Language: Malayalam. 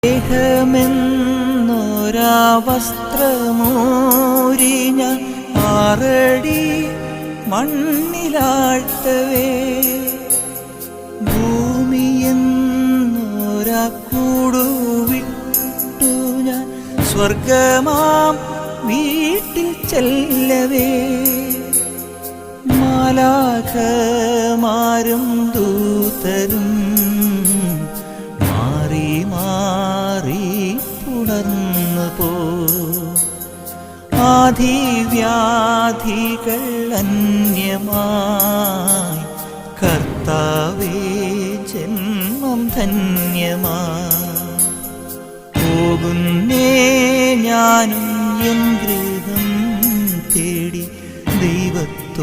ദേഹമെന്നൊരാ വസ്ത്രമൂരി ഞാൻ 6 അടി മണ്ണിലാഴ്ത്തവേ, ഭൂമിയെന്നൊരാ കൂടുവിട്ടു ഞാൻ സ്വർഗമാം വീട്ടിൽ ചെല്ലവേ, മാലാഖമാരും ദൂതരും മാറി മാറി പുണർന്നു പോ, ആധിവ്യാധികൾ അന്യമായി കർത്താവേ ജന്മം ധന്യമായി, പോകുന്നേ ഞാനും എൻ ഗൃഹം തേടി ദൈവത്തോടൊത്തു.